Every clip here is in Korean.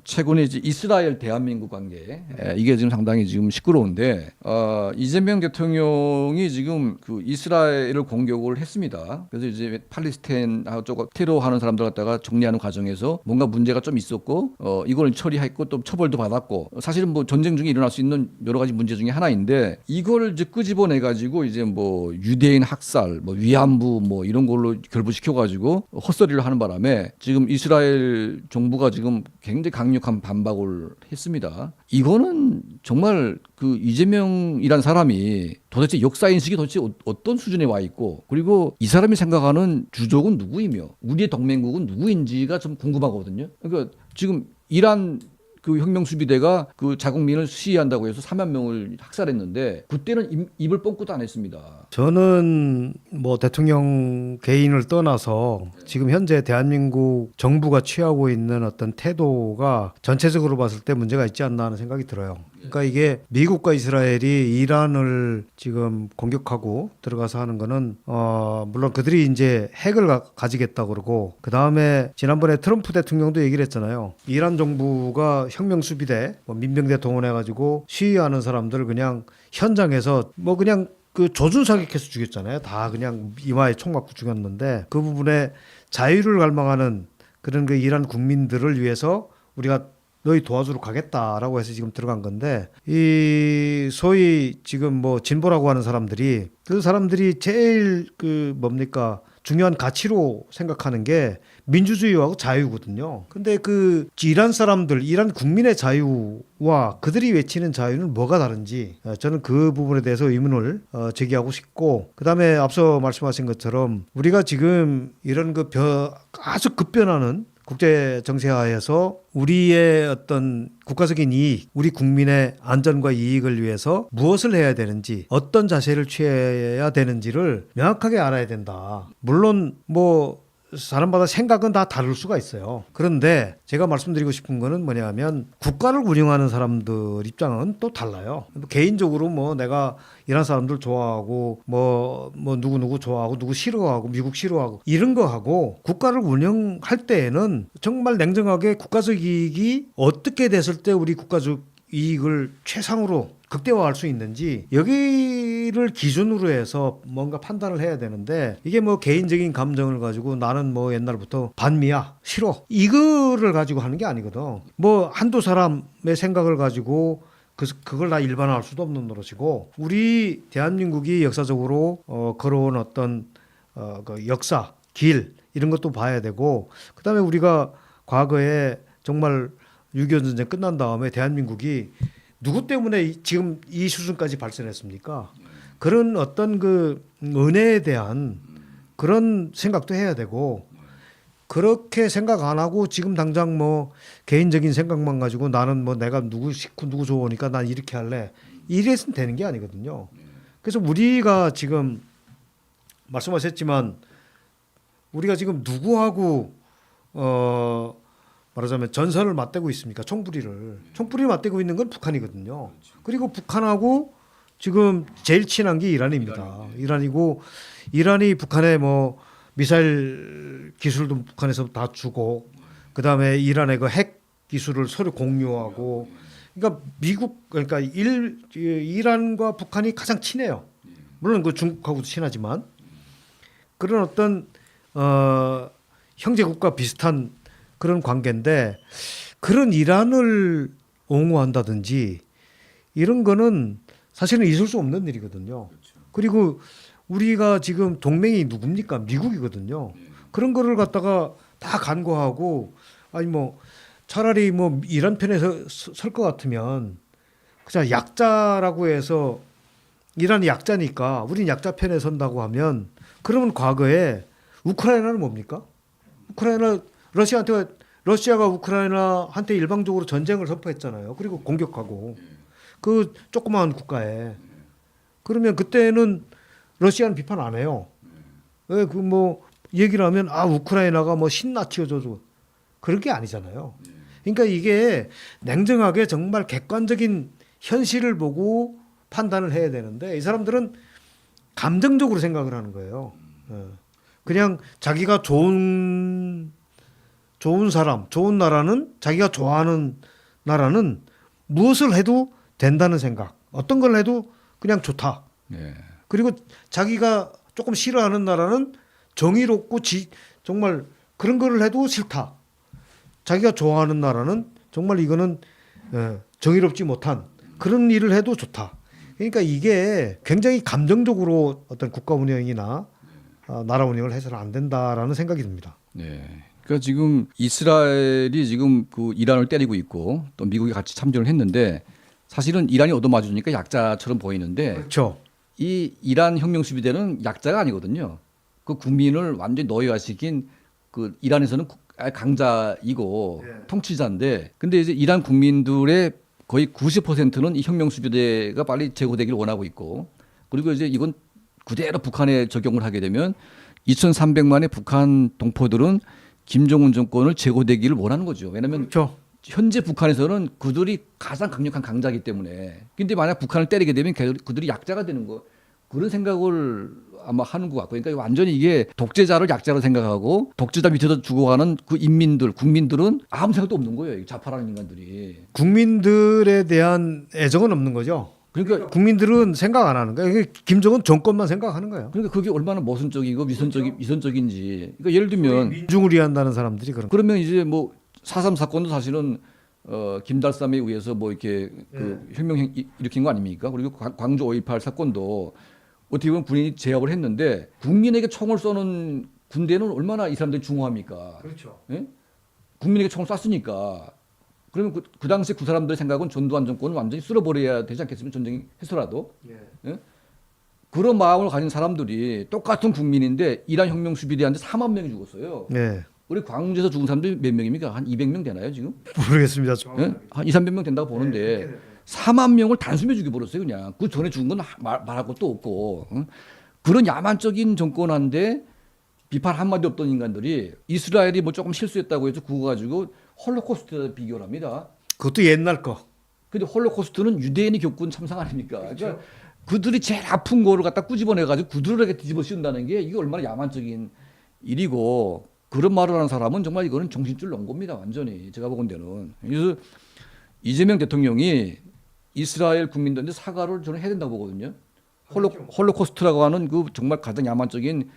최근에 이제 이스라엘 대한민국 관계 이게 지금 상당히 지금 시끄러운데 이재명 대통령이 지금 그 이스라엘을 공격을 했습니다. 그래서 이제 팔레스타인 쪽 테러하는 사람들 갖다가 정리하는 과정에서 뭔가 문제가 좀 있었고 이걸 처리했고 또 처벌도 받았고 사실은 뭐 전쟁 중에 일어날 수 있는 여러 가지 문제 중에 하나인데 이걸 이제 끄집어내 가지고 이제 뭐 유대인 학살, 뭐 위안부 뭐 이런 걸로 결부시켜 가지고 헛소리를 하는 바람에 지금 이스라엘 정부가 지금 굉장히 강력한 반박을 했습니다. 이거는 정말 그 이재명이란 사람이 도대체 역사 인식이 도대체 어떤 수준에 와 있고 그리고 이 사람이 생각하는 주족은 누구이며 우리의 동맹국은 누구인지가 좀 궁금하거든요. 그러니까 지금 이란 그 혁명수비대가 그 자국민을 시해한다고 해서 4만 명을 학살했는데 그때는 입을 뻥끗도 안 했습니다. 저는 뭐 대통령 개인을 떠나서 지금 현재 대한민국 정부가 취하고 있는 어떤 태도가 전체적으로 봤을 때 문제가 있지 않나 하는 생각이 들어요. 그러니까 이게 미국과 이스라엘이 이란을 지금 공격하고 들어가서 하는 거는 물론 그들이 이제 핵을 가지겠다 그러고 그 다음에 지난번에 트럼프 대통령도 얘기를 했잖아요. 이란 정부가 혁명수비대 민병대 동원해가지고 시위하는 사람들을 그냥 현장에서 뭐 그냥 그 조준사격해서 죽였잖아요. 다 그냥 이마에 총 맞고 죽였는데 그 부분에 자유를 갈망하는 그런 그 이란 국민들을 위해서 우리가 너희 도와주러 가겠다라고 해서 지금 들어간 건데 이 소위 지금 뭐 진보라고 하는 사람들이 그 사람들이 제일 그 뭡니까 중요한 가치로 생각하는 게 민주주의하고 자유거든요. 근데 그 이란 사람들, 이란 국민의 자유와 그들이 외치는 자유는 뭐가 다른지 저는 그 부분에 대해서 의문을 제기하고 싶고 그다음에 앞서 말씀하신 것처럼 우리가 지금 이런 그 아주 급변하는 국제 정세하에서 우리의 어떤 국가적인 이익, 우리 국민의 안전과 이익을 위해서 무엇을 해야 되는지, 어떤 자세를 취해야 되는지를 명확하게 알아야 된다. 물론 뭐 사람마다 생각은 다 다를 수가 있어요. 그런데 제가 말씀드리고 싶은 거는 뭐냐면 국가를 운영하는 사람들 입장은 또 달라요. 개인적으로 뭐 내가 이란 사람들 좋아하고 뭐 누구 좋아하고 누구 싫어하고 미국 싫어하고 이런 거 하고 국가를 운영할 때에는 정말 냉정하게 국가적 이익이 어떻게 됐을 때 우리 국가적 이익을 최상으로 극대화할 수 있는지 여기를 기준으로 해서 뭔가 판단을 해야 되는데 이게 뭐 개인적인 감정을 가지고 나는 뭐 옛날부터 반미야 싫어 이거를 가지고 하는 게 아니거든. 뭐 한두 사람의 생각을 가지고 그걸 다 일반화할 수도 없는 노릇이고 우리 대한민국이 역사적으로 걸어온 어떤 그 역사 길 이런 것도 봐야 되고 그다음에 우리가 과거에 정말 6.25 전쟁 끝난 다음에 대한민국이 누구 때문에 지금 이 수준까지 발전했습니까? 그런 어떤 그 은혜에 대한 그런 생각도 해야 되고 그렇게 생각 안 하고 지금 당장 뭐 개인적인 생각만 가지고 나는 뭐 내가 누구 싫고 누구 좋으니까 난 이렇게 할래 이래서는 되는 게 아니거든요. 그래서 우리가 지금 말씀하셨지만 우리가 지금 누구하고 말하자면 전선을 맞대고 있습니까? 총부리를 맞대고 있는 건 북한이거든요. 그리고 북한하고 지금 제일 친한 게 이란입니다. 이란이고 이란이 북한에 뭐 미사일 기술도 북한에서 다 주고 그다음에 이란의 그 핵 기술을 서로 공유하고 그러니까 미국 그러니까 이란과 북한이 가장 친해요. 물론 그 중국하고도 친하지만 그런 어떤 형제국과 비슷한 그런 관계인데 그런 이란을 옹호한다든지 이런 거는 사실은 있을 수 없는 일이거든요. 그리고 우리가 지금 동맹이 누굽니까? 미국이거든요. 그런 거를 갖다가 다 간과하고 아니 뭐 차라리 뭐 이란 편에 설 것 같으면 그냥 약자라고 해서 이란이 약자니까 우린 약자 편에 선다고 하면 그러면 과거에 우크라이나는 뭡니까? 러시아가 우크라이나한테 일방적으로 전쟁을 선포했잖아요. 그리고 공격하고 그 조그마한 국가에 그러면 그때는 러시아는 비판 안 해요. 왜 그 뭐 얘기를 하면 우크라이나가 뭐 신나치어져서 그런 게 아니잖아요. 그러니까 이게 냉정하게 정말 객관적인 현실을 보고 판단을 해야 되는데 이 사람들은 감정적으로 생각을 하는 거예요. 그냥 자기가 좋은 좋은 사람, 좋은 나라는 자기가 좋아하는 나라는 무엇을 해도 된다는 생각. 어떤 걸 해도 그냥 좋다. 네. 그리고 자기가 조금 싫어하는 나라는 정의롭고 정말 그런 거를 해도 싫다. 자기가 좋아하는 나라는 정말 이거는 정의롭지 못한 그런 일을 해도 좋다. 그러니까 이게 굉장히 감정적으로 어떤 국가 운영이나 나라 운영을 해서는 안 된다라는 생각이 듭니다. 네. 그러니까 지금 이스라엘이 지금 그 이란을 때리고 있고 또 미국이 같이 참전을 했는데 사실은 이란이 얻어맞으니까 약자처럼 보이는데 그렇죠. 이 이란 혁명수비대는 약자가 아니거든요. 그 국민을 완전히 노예화시킨 그 이란에서는 강자이고 통치자인데 근데 이제 이란 국민들의 거의 90%는 이 혁명수비대가 빨리 제거되기를 원하고 있고 그리고 이제 이건 그대로 북한에 적용을 하게 되면 2,300만의 북한 동포들은 김정은 정권을 제거되기를 원하는 거죠. 왜냐하면 그렇죠. 현재 북한에서는 그들이 가장 강력한 강자이기 때문에 근데 만약 북한을 때리게 되면 그들이 약자가 되는 거 그런 생각을 아마 하는 것 같고 그러니까 완전히 이게 독재자를 약자로 생각하고 독재자 밑에서 죽어가는 그 인민들 국민들은 아무 생각도 없는 거예요. 자파라는 인간들이. 국민들에 대한 애정은 없는 거죠. 그러니까 국민들은 생각 안 하는 거예요. 이게 김정은 정권만 생각하는 거예요. 그러니까 그게 얼마나 모순적이고 위선적인지. 그러니까 예를 들면 민중을 위한다는 사람들이 그런. 그러면 이제 뭐 4.3 사건도 사실은 김달삼에 의해서 뭐 이렇게 그 혁명 일으킨 거 아닙니까? 그리고 광주 5.18 사건도 어떻게 보면 군인이 제압을 했는데 국민에게 총을 쏘는 군대는 얼마나 이 사람들이 중요합니까? 그렇죠. 예? 국민에게 총을 쐈으니까 그러면 그 당시 그 사람들의 생각은 전두환 정권을 완전히 쓸어버려야 되지 않겠습니까? 전쟁이 해서라도. 예? 그런 마음을 가진 사람들이 똑같은 국민인데 이란 혁명 수비대한테 4만 명이 죽었어요. 네. 우리 광주에서 죽은 사람들이 몇 명입니까? 한 200명 되나요 지금? 모르겠습니다. 예? 한 2, 300명 된다고 보는데 4만 명을 단숨에 죽여버렸어요 그냥. 그 전에 죽은 건 말할 것도 없고. 응? 그런 야만적인 정권한데 비판 한마디 없던 인간들이 이스라엘이 뭐 조금 실수했다고 해서 그거 가지고 홀로코스트에 비교를 합니다. 그것도 옛날 거. 근데 홀로코스트는 유대인이 겪은 참상 아닙니까? 그러니까 그들이 제일 아픈 거를 갖다 꾸집어내가지고 그들에게 뒤집어 씌운다는 게 이게 얼마나 야만적인 일이고 그런 말을 하는 사람은 정말 이거는 정신줄 놓은 겁니다. 완전히 제가 보건대는. 그래서 이재명 대통령이 이스라엘 국민들한테 사과를 저는 해야 된다고 보거든요. 홀로코스트라고 하는 그 정말 가장 야만적인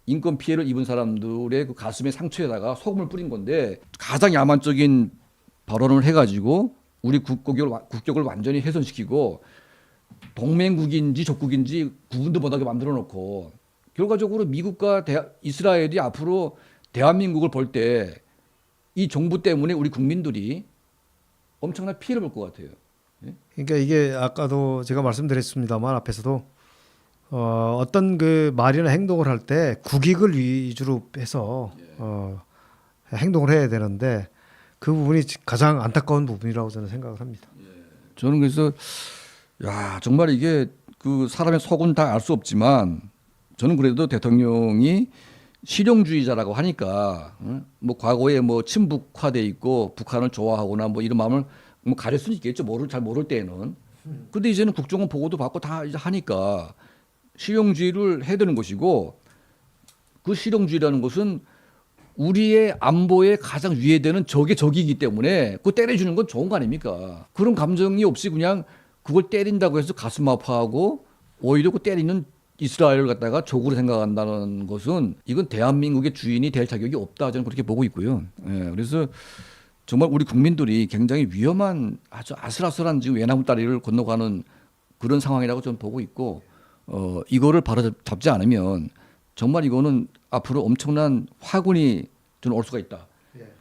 인권 피해를 입은 사람들의 그 가슴의 상처에다가 소금을 뿌린 건데 가장 야만적인 발언을 해가지고 우리 국격을 완전히 훼손시키고 동맹국인지 적국인지 구분도 못하게 만들어 놓고 결과적으로 미국과 이스라엘이 앞으로 대한민국을 볼 때 이 정부 때문에 우리 국민들이 엄청난 피해를 볼 것 같아요. 그러니까 이게 아까도 제가 말씀드렸습니다만 앞에서도 어떤 그 말이나 행동을 할 때 국익을 위주로 해서 행동을 해야 되는데 그 부분이 가장 안타까운 부분이라고 저는 생각을 합니다. 저는 그래서 야 정말 이게 그 사람의 속은 다 알 수 없지만 저는 그래도 대통령이 실용주의자라고 하니까 뭐 과거에 뭐 친북화돼 있고 북한을 좋아하거나 뭐 이런 마음을 뭐 가질 수는 있겠죠. 잘 모를 때는. 근데 이제는 국정원 보고도 받고 다 이제 하니까 실용주의를 해야 되는 것이고 그 실용주의라는 것은 우리의 안보에 가장 위해되는 적의 적이기 때문에 그거 때려주는 건 좋은 거 아닙니까? 그런 감정이 없이 그냥 그걸 때린다고 해서 가슴 아파하고 오히려 그 때리는 이스라엘을 갖다가 적으로 생각한다는 것은 이건 대한민국의 주인이 될 자격이 없다 저는 그렇게 보고 있고요. 예, 그래서 정말 우리 국민들이 굉장히 위험한 아주 아슬아슬한 지금 외나무 다리를 건너가는 그런 상황이라고 저는 보고 있고 이거를 바로 잡지 않으면 정말 이거는 앞으로 엄청난 화군이 저는 올 수가 있다.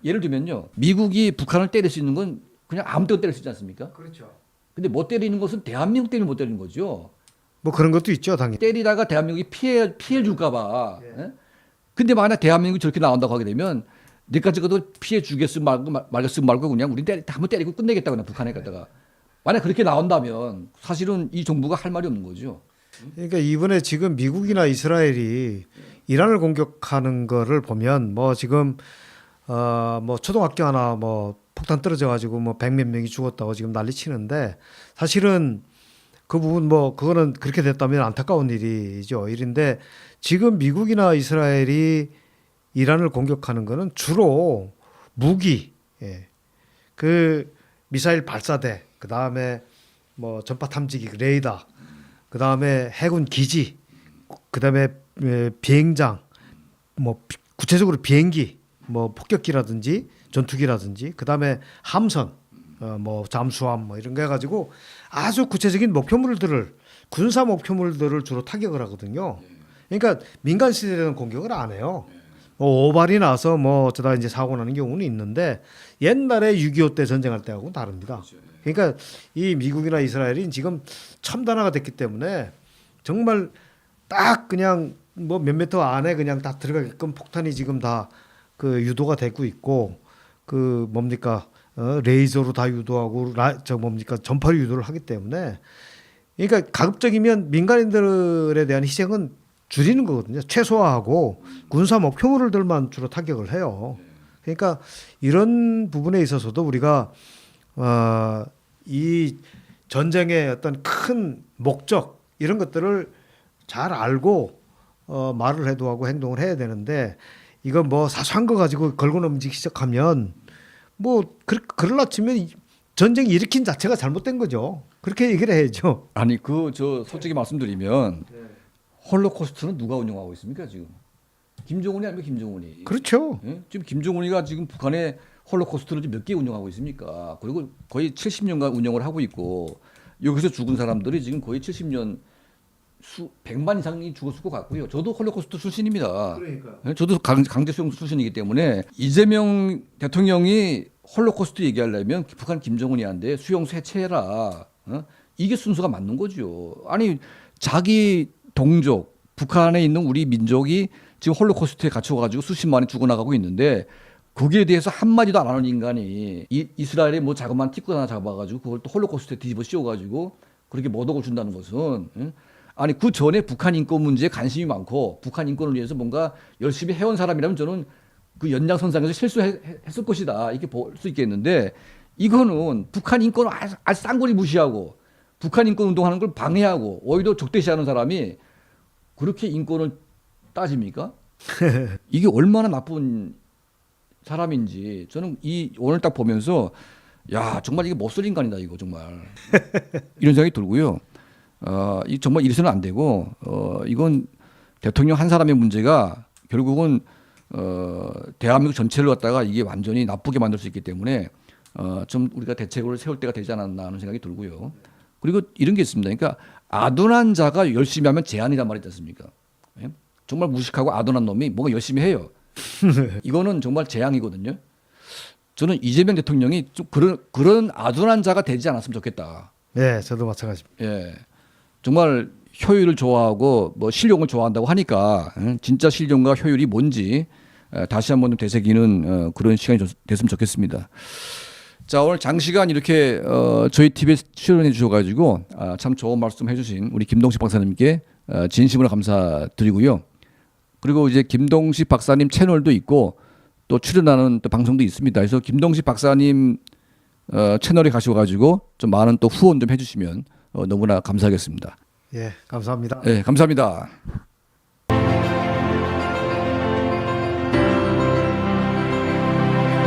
예를 들면요, 미국이 북한을 때릴 수 있는 건 그냥 아무 때나 때릴 수 있지 않습니까? 그렇죠. 근데 못 때리는 것은 대한민국 때문에 못 때리는 거죠. 뭐 그런 것도 있죠, 당연히. 때리다가 대한민국이 피해 줄까봐. 예? 근데 만약 대한민국이 저렇게 나온다고 하게 되면 내까지 가도 피해 주겠음 말고 그냥 우리 한번 때리고 끝내겠다 그냥 북한에 갖다가 만약 그렇게 나온다면 사실은 이 정부가 할 말이 없는 거죠. 그러니까 이번에 지금 미국이나 이스라엘이 이란을 공격하는 거를 보면 뭐 지금 뭐 초등학교 하나 뭐 폭탄 떨어져 가지고 뭐 100몇 명이 죽었다고 지금 난리 치는데 사실은 그 부분 뭐 그거는 그렇게 됐다면 안타까운 일이죠. 일인데 지금 미국이나 이스라엘이 이란을 공격하는 거는 주로 무기, 예. 그 미사일 발사대, 그 다음에 뭐 전파 탐지기, 레이더, 그 다음에 해군 기지, 그 다음에 비행장, 뭐 구체적으로 비행기, 뭐 폭격기라든지 전투기라든지, 그 다음에 함선, 뭐 잠수함 뭐 이런 거 해가지고 아주 구체적인 목표물들을 군사 목표물들을 주로 타격을 하거든요. 그러니까 민간 시설에는 공격을 안 해요. 뭐 오발이 나서 뭐 어쩌다 이제 사고 나는 경우는 있는데 옛날에 6.25 때 전쟁할 때하고는 다릅니다. 그러니까 이 미국이나 이스라엘이 지금 첨단화가 됐기 때문에 정말 딱 그냥 뭐 몇 미터 안에 그냥 다 들어가게끔 폭탄이 지금 다 그 유도가 되고 있고 그 뭡니까 레이저로 다 유도하고 저 뭡니까 전파로 유도를 하기 때문에 그러니까 가급적이면 민간인들에 대한 희생은 줄이는 거거든요. 최소화하고 군사 목표물들만 주로 타격을 해요. 그러니까 이런 부분에 있어서도 우리가 이 전쟁의 어떤 큰 목적 이런 것들을 잘 알고 말을 해도 하고 행동을 해야 되는데 이건 뭐 사소한 거 가지고 걸고 넘기기 시작하면 뭐 그럴라 치면 전쟁 일으킨 자체가 잘못된 거죠. 그렇게 얘기를 해야죠. 아니 저 솔직히 말씀드리면 홀로코스트는 누가 운영하고 있습니까 지금? 김정은이 아닙니까 김정은이? 그렇죠. 예? 지금 김정은이가 지금 북한의 홀로코스트를 지금 몇 개 운영하고 있습니까? 그리고 거의 70년간 운영을 하고 있고 여기서 죽은 사람들이 지금 거의 70년 100만 이상이 죽었을 것 같고요. 저도 홀로코스트 출신입니다. 그러니까. 예? 저도 강제 수용 출신이기 때문에 이재명 대통령이 홀로코스트 얘기하려면 북한 김정은이한테 수용소 해체해라. 이게 순서가 맞는 거죠. 아니 자기 동족 북한에 있는 우리 민족이 지금 홀로코스트에 갇혀가지고 수십만이 죽어나가고 있는데 거기에 대해서 한마디도 안 하는 인간이 이스라엘에 뭐 자그마한 티끌 하나 잡아가지고 그걸 또 홀로코스트에 뒤집어 씌워가지고 그렇게 모독을 준다는 것은 아니 그 전에 북한 인권 문제에 관심이 많고 북한 인권을 위해서 뭔가 열심히 해온 사람이라면 저는 그 연장선상에서 실수했을 것이다 이렇게 볼 수 있겠는데 이거는 북한 인권을 아주 쌍거리 무시하고 북한 인권 운동하는 걸 방해하고 오히려 적대시하는 사람이 그렇게 인권을 따집니까? 이게 얼마나 나쁜 사람인지 저는 오늘 딱 보면서 야 정말 이게 못쓸 인간이다 이거 정말 이런 생각이 들고요. 이 정말 이래서는 안 되고 이건 대통령 한 사람의 문제가 결국은 대한민국 전체를 갖다가 이게 완전히 나쁘게 만들 수 있기 때문에 좀 우리가 대책을 세울 때가 되지 않았나 하는 생각이 들고요. 그리고 이런 게 있습니다. 그러니까 아둔한 자가 열심히 하면 재앙이란 말이 있지 않습니까? 예? 정말 무식하고 아둔한 놈이 뭔가 열심히 해요. 이거는 정말 재앙이거든요. 저는 이재명 대통령이 좀 그런 아둔한 자가 되지 않았으면 좋겠다. 네, 저도 마찬가지입니다. 예, 정말 효율을 좋아하고 뭐 실용을 좋아한다고 하니까 진짜 실용과 효율이 뭔지 다시 한번 좀 되새기는 그런 시간이 됐으면 좋겠습니다. 자 오늘 장시간 이렇게 저희 TV에 출연해 주셔가지고 참 좋은 말씀 해주신 우리 김동식 박사님께 진심으로 감사드리고요. 그리고 이제 김동식 박사님 채널도 있고 또 출연하는 또 방송도 있습니다. 그래서 김동식 박사님 채널에 가셔가지고 좀 많은 또 후원 좀 해주시면 너무나 감사하겠습니다. 예, 감사합니다. 네, 감사합니다.